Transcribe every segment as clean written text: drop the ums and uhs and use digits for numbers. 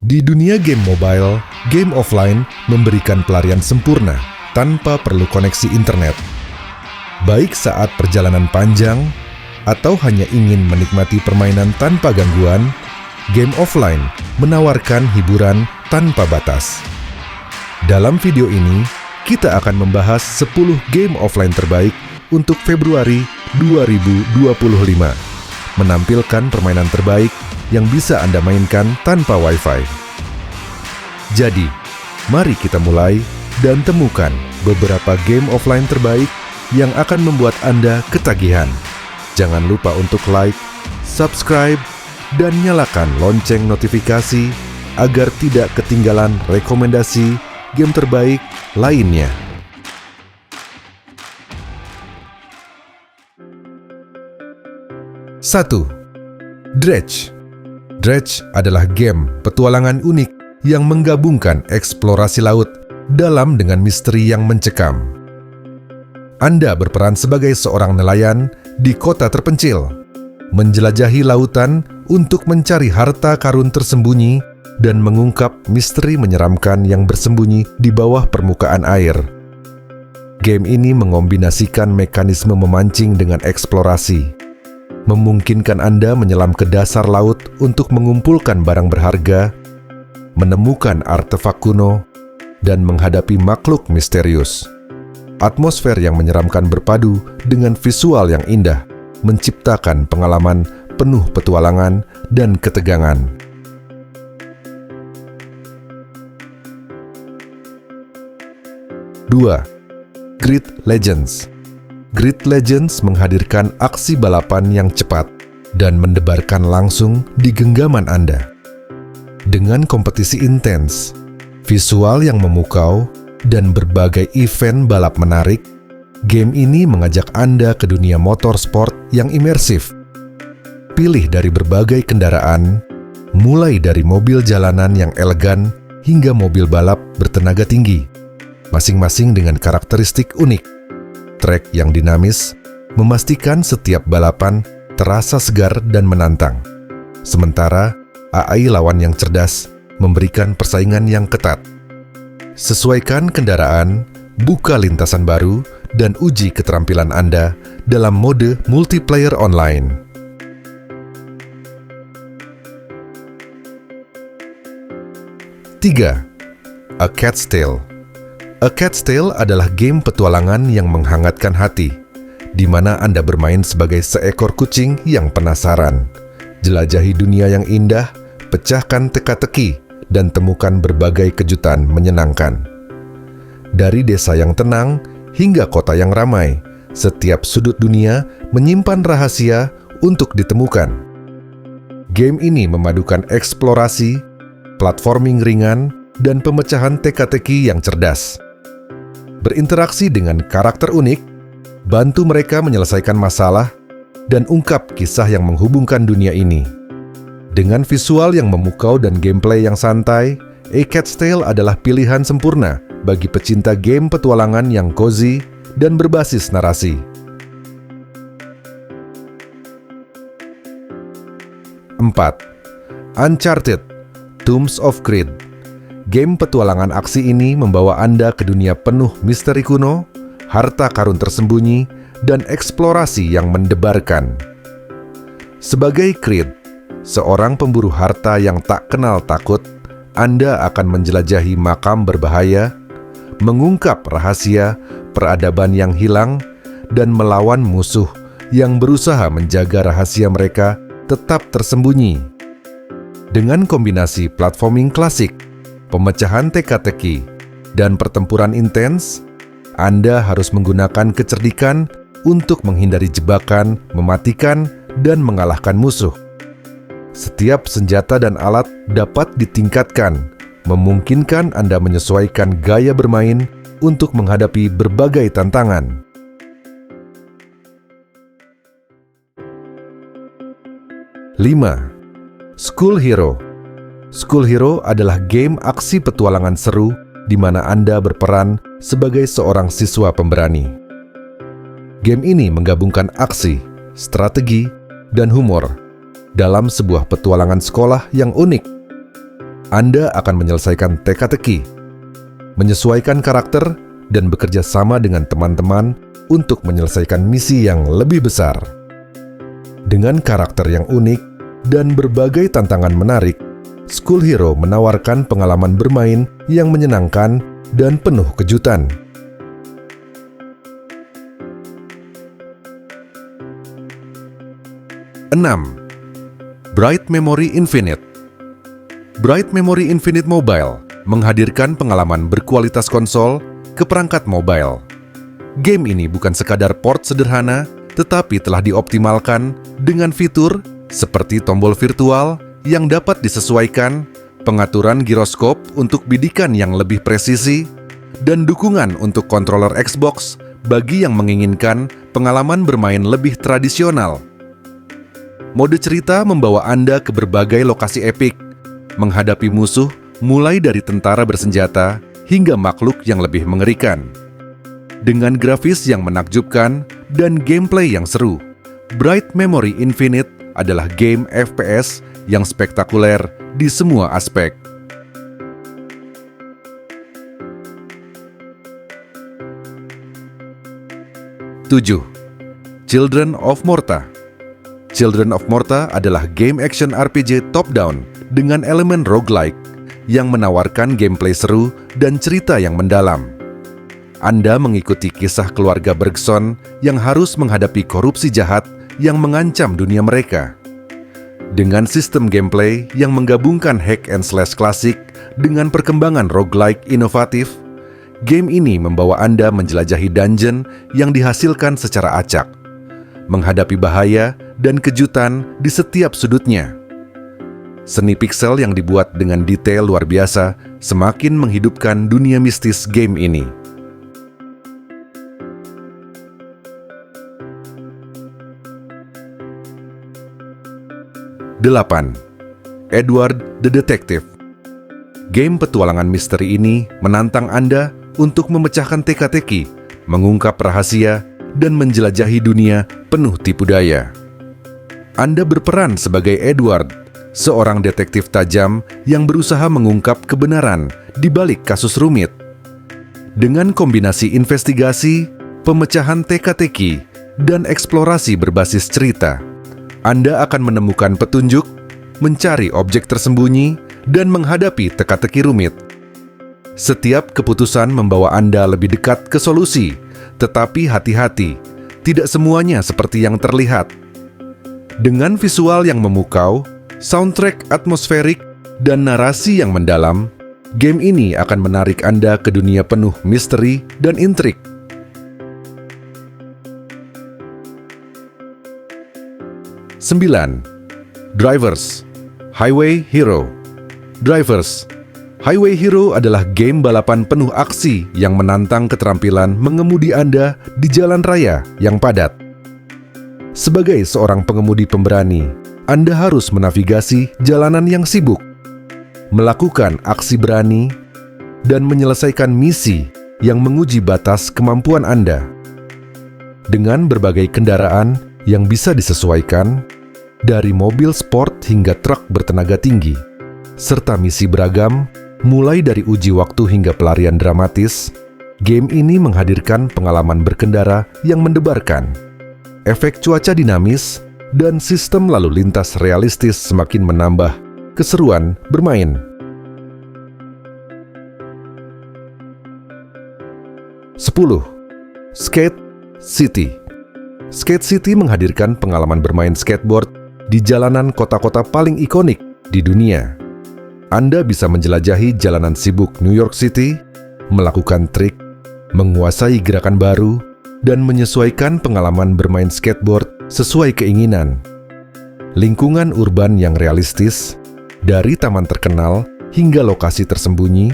Di dunia game mobile, game offline memberikan pelarian sempurna tanpa perlu koneksi internet. Baik saat perjalanan panjang atau hanya ingin menikmati permainan tanpa gangguan, game offline menawarkan hiburan tanpa batas. Dalam video ini, kita akan membahas 10 game offline terbaik untuk Februari 2025, menampilkan permainan terbaik yang bisa Anda mainkan tanpa Wi-Fi. Jadi, mari kita mulai dan temukan beberapa game offline terbaik yang akan membuat Anda ketagihan. Jangan lupa untuk like, subscribe, dan nyalakan lonceng notifikasi agar tidak ketinggalan rekomendasi game terbaik lainnya. Satu, Dredge. Dredge adalah game petualangan unik yang menggabungkan eksplorasi laut dalam dengan misteri yang mencekam. Anda berperan sebagai seorang nelayan di kota terpencil, menjelajahi lautan untuk mencari harta karun tersembunyi dan mengungkap misteri menyeramkan yang bersembunyi di bawah permukaan air. Game ini mengombinasikan mekanisme memancing dengan eksplorasi, memungkinkan Anda menyelam ke dasar laut untuk mengumpulkan barang berharga, menemukan artefak kuno, dan menghadapi makhluk misterius. Atmosfer yang menyeramkan berpadu dengan visual yang indah, menciptakan pengalaman penuh petualangan dan ketegangan. 2. Grid Legends. Grid Legends menghadirkan aksi balapan yang cepat dan mendebarkan langsung di genggaman Anda. Dengan kompetisi intens, visual yang memukau, dan berbagai event balap menarik, game ini mengajak Anda ke dunia motorsport yang imersif. Pilih dari berbagai kendaraan, mulai dari mobil jalanan yang elegan hingga mobil balap bertenaga tinggi, masing-masing dengan karakteristik unik. Trek yang dinamis memastikan setiap balapan terasa segar dan menantang. Sementara AI lawan yang cerdas memberikan persaingan yang ketat. Sesuaikan kendaraan, buka lintasan baru, dan uji keterampilan Anda dalam mode multiplayer online. 3. A Cat's Tale. A Cat's Tale adalah game petualangan yang menghangatkan hati, di mana Anda bermain sebagai seekor kucing yang penasaran. Jelajahi dunia yang indah, pecahkan teka-teki, dan temukan berbagai kejutan menyenangkan. Dari desa yang tenang hingga kota yang ramai, setiap sudut dunia menyimpan rahasia untuk ditemukan. Game ini memadukan eksplorasi, platforming ringan, dan pemecahan teka-teki yang cerdas. Berinteraksi dengan karakter unik, bantu mereka menyelesaikan masalah, dan ungkap kisah yang menghubungkan dunia ini. Dengan visual yang memukau dan gameplay yang santai, A Cat's Tale adalah pilihan sempurna bagi pecinta game petualangan yang cozy dan berbasis narasi. 4. Uncharted: Tombs of Creed. Game petualangan aksi ini membawa Anda ke dunia penuh misteri kuno, harta karun tersembunyi, dan eksplorasi yang mendebarkan. Sebagai Creed, seorang pemburu harta yang tak kenal takut, Anda akan menjelajahi makam berbahaya, mengungkap rahasia peradaban yang hilang, dan melawan musuh yang berusaha menjaga rahasia mereka tetap tersembunyi. Dengan kombinasi platforming klasik, pemecahan teka-teki, dan pertempuran intens, Anda harus menggunakan kecerdikan untuk menghindari jebakan, mematikan, dan mengalahkan musuh. Setiap senjata dan alat dapat ditingkatkan, memungkinkan Anda menyesuaikan gaya bermain untuk menghadapi berbagai tantangan. 5. School Hero. School Hero adalah game aksi petualangan seru di mana Anda berperan sebagai seorang siswa pemberani. Game ini menggabungkan aksi, strategi, dan humor dalam sebuah petualangan sekolah yang unik. Anda akan menyelesaikan teka-teki, menyesuaikan karakter, dan bekerja sama dengan teman-teman untuk menyelesaikan misi yang lebih besar. Dengan karakter yang unik dan berbagai tantangan menarik, School Hero menawarkan pengalaman bermain yang menyenangkan dan penuh kejutan. Enam, Bright Memory Infinite. Bright Memory Infinite Mobile menghadirkan pengalaman berkualitas konsol ke perangkat mobile. Game ini bukan sekadar port sederhana, tetapi telah dioptimalkan dengan fitur seperti tombol virtual yang dapat disesuaikan, pengaturan giroskop untuk bidikan yang lebih presisi, dan dukungan untuk controller Xbox bagi yang menginginkan pengalaman bermain lebih tradisional. Mode cerita membawa Anda ke berbagai lokasi epik, menghadapi musuh mulai dari tentara bersenjata hingga makhluk yang lebih mengerikan. Dengan grafis yang menakjubkan dan gameplay yang seru, Bright Memory Infinite adalah game FPS yang spektakuler di semua aspek. Tujuh, Children of Morta. Children of Morta adalah game action RPG top-down dengan elemen roguelike yang menawarkan gameplay seru dan cerita yang mendalam. Anda mengikuti kisah keluarga Bergson yang harus menghadapi korupsi jahat yang mengancam dunia mereka. Dengan sistem gameplay yang menggabungkan hack and slash klasik dengan perkembangan roguelike inovatif, game ini membawa Anda menjelajahi dungeon yang dihasilkan secara acak, menghadapi bahaya dan kejutan di setiap sudutnya. Seni piksel yang dibuat dengan detail luar biasa semakin menghidupkan dunia mistis game ini. 8. Edward the Detective. Game petualangan misteri ini menantang Anda untuk memecahkan teka-teki, mengungkap rahasia, dan menjelajahi dunia penuh tipu daya. Anda berperan sebagai Edward, seorang detektif tajam yang berusaha mengungkap kebenaran di balik kasus rumit. Dengan kombinasi investigasi, pemecahan teka-teki, dan eksplorasi berbasis cerita, Anda akan menemukan petunjuk, mencari objek tersembunyi, dan menghadapi teka-teki rumit. Setiap keputusan membawa Anda lebih dekat ke solusi, tetapi hati-hati, tidak semuanya seperti yang terlihat. Dengan visual yang memukau, soundtrack atmosferik, dan narasi yang mendalam, game ini akan menarik Anda ke dunia penuh misteri dan intrik. 9. Drivers Highway Hero. Drivers Highway Hero adalah game balapan penuh aksi yang menantang keterampilan mengemudi Anda di jalan raya yang padat. Sebagai seorang pengemudi pemberani, Anda harus menavigasi jalanan yang sibuk, melakukan aksi berani, dan menyelesaikan misi yang menguji batas kemampuan Anda. Dengan berbagai kendaraan yang bisa disesuaikan, dari mobil sport hingga truk bertenaga tinggi, serta misi beragam, mulai dari uji waktu hingga pelarian dramatis, game ini menghadirkan pengalaman berkendara yang mendebarkan. Efek cuaca dinamis dan sistem lalu lintas realistis semakin menambah keseruan bermain. 10. Skate City. Skate City menghadirkan pengalaman bermain skateboard di jalanan kota-kota paling ikonik di dunia. Anda bisa menjelajahi jalanan sibuk New York City, melakukan trik, menguasai gerakan baru, dan menyesuaikan pengalaman bermain skateboard sesuai keinginan. Lingkungan urban yang realistis, dari taman terkenal hingga lokasi tersembunyi,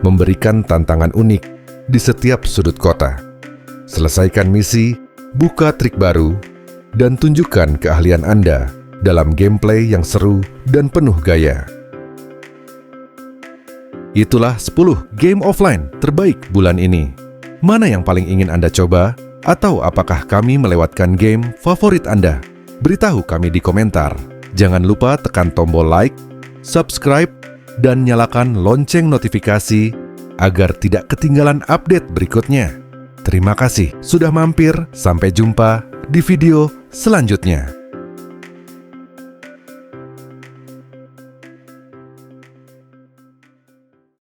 memberikan tantangan unik di setiap sudut kota. Selesaikan misi, buka trik baru, dan tunjukkan keahlian Anda dalam gameplay yang seru dan penuh gaya. Itulah 10 game offline terbaik bulan ini. Mana yang paling ingin Anda coba? Atau apakah kami melewatkan game favorit Anda? Beritahu kami di komentar. Jangan lupa tekan tombol like, subscribe, dan nyalakan lonceng notifikasi agar tidak ketinggalan update berikutnya. Terima kasih sudah mampir, sampai jumpa di video selanjutnya.